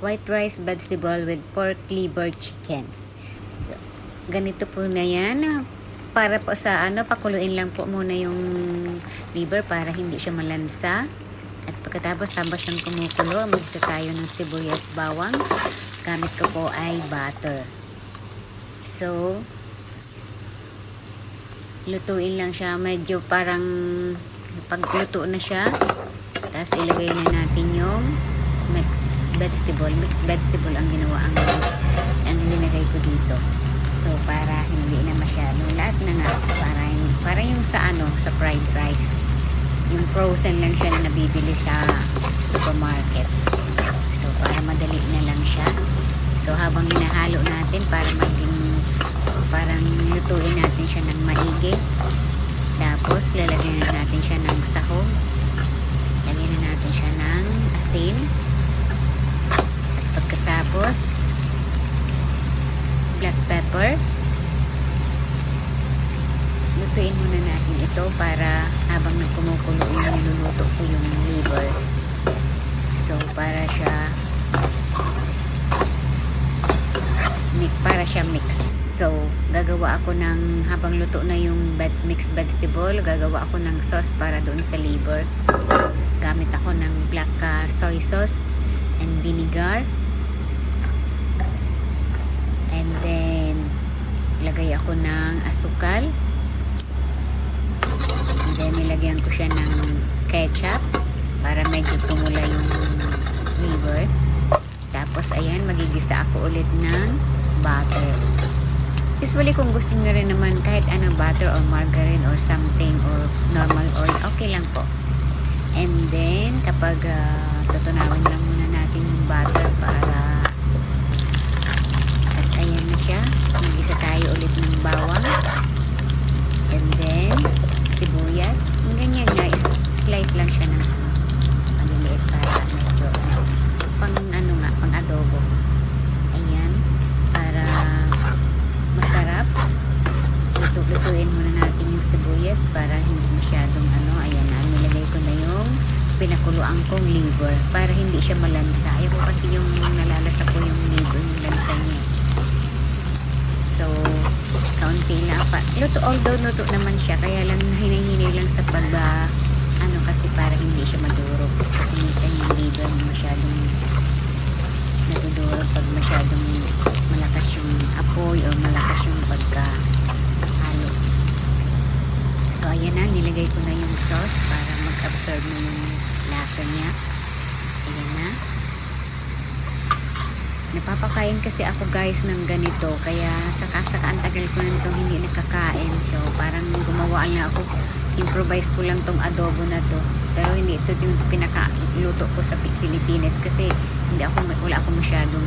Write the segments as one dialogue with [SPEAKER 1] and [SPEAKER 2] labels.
[SPEAKER 1] white rice vegetable with pork liver chicken. So, ganito po na yan. Para po sa pakuluin lang po muna yung liver para hindi siya malansa. At pagkatapos habang siyang kumukulo, mag-isa tayo ng sibuyas, bawang. Gamit ko po ay butter. So, lutuin lang siya. Medyo parang pagluto na siya. Tapos ilagay na natin yung mixed vegetable. Mixed vegetable ang ginawa ang linagay ko dito. So, para hindi na masyado. Lahat na nga. Para yung sa sa fried rice. Yung frozen lang siya na nabibili sa supermarket. So, para madali na lang siya. So, habang hinahalo natin para parang lutuin natin siya ng maigi. Tapos, lalagyan na natin siya ng sahog. Lagyan na natin siya ng asin. At pagkatapos, black pepper. Lutuin muna natin ito para habang nagkumukulo yung niluluto ko yung liver. So, para siya mix. So, gagawa ako ng, habang luto na yung mixed vegetable, gagawa ako ng sauce para doon sa liver. Gamit ako ng black soy sauce and vinegar. And then, lagay ako ng asukal. And then, nilagyan ko siya ng ketchup para medyo pumula yung liver. Tapos, ayan, magigisa ako ulit ng butter. Usually, kung gusto nyo rin naman kahit anong butter or margarine or something or normal oil, okay lang po. And then, kapag tutunawin lang muna natin yung butter para ayan na siya. Mag-isa tayo ulit ng bawang. And then, sibuyas. Ganyan nga, slice lang siya ng maliliit para medyo pang adobo. Ayan, para masarap. Lutuin muna natin yung sibuyas para hindi masyadong ayan na, nilagay ko na yung pinakuluan kong liver para hindi siya malansa. Ayaw ko kasi yung nalalasa ko yung liver, yung lansa niya. So, kaunti lang pa. Although luto naman siya, kaya lang hinahinay lang sa kasi para hindi siya madurog. Kasi minsan yung liver masyadong nadudurog pag masyadong malakas yung apoy or malakas yung pagkahalo. So, ayan na. Nilagay ko na yung sauce para mag-absorb na yung lasa niya. Ayan na. Napapakain kasi ako guys ng ganito, kaya saka ang tagal ko na itong hindi nakakain. So parang gumawa na ako, improvise ko lang tong adobo na to, pero hindi ito yung pinakaluto ko sa Pilipinas kasi wala ako masyadong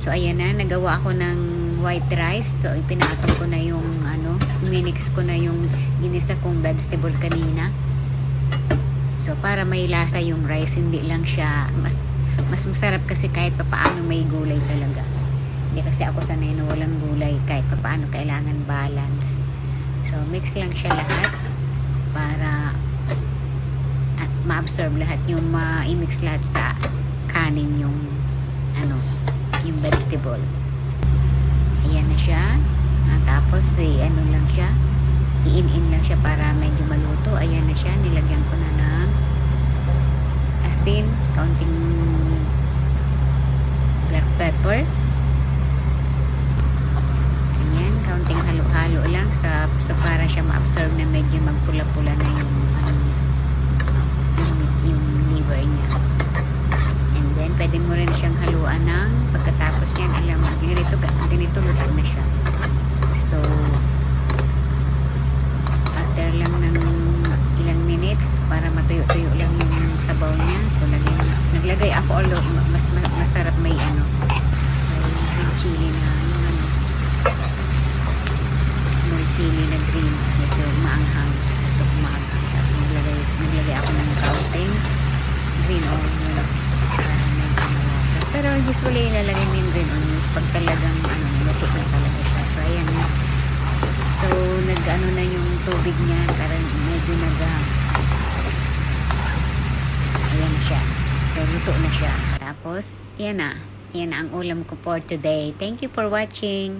[SPEAKER 1] So ayan na, nagawa ako ng white rice. So ipinatong ko na yung minix ko na yung ginisa kong vegetable kanina. So para may lasa yung rice, hindi lang siya mas masarap kasi kahit papaano may gulay talaga. Hindi kasi ako sanay na walang gulay, kahit papaano kailangan balance. So mix lang siya lahat para ma-absorb lahat, yung ma-mix lahat sa kanin yung yung vegetable. Ayan na siya. Tapos lang siya, i-in lang siya para medyo maluto. Ayan na siya, nilagyan ko na ng asin, kaunting black pepper. Ayan, kaunting halo-halo lang sa para siya ma-absorb na medyo magpula-pula na yung yung liver niya. And then, pwede mo rin siyang haluan ng pagkatapos niyan. Alam mo, ganito luto na siya. So, after lang ng ilang minutes, para matuyo-tuyo lang yung sabaw niya. So, naglagay ako, although mas masarap may green chili na small chili na green, medyo maanghang. Gusto ko maanghang. Tapos naglagay ako ng kaunting green onions para medyo malasa. Pero usually ilalagay mo yung green onions pag talagang luto na talaga siya. So ayan na. So nag-ano na yung tubig niya, parang medyo ayan na siya. So luto na siya. Tapos, yan na. Yan na ang ulam ko for today. Thank you for watching.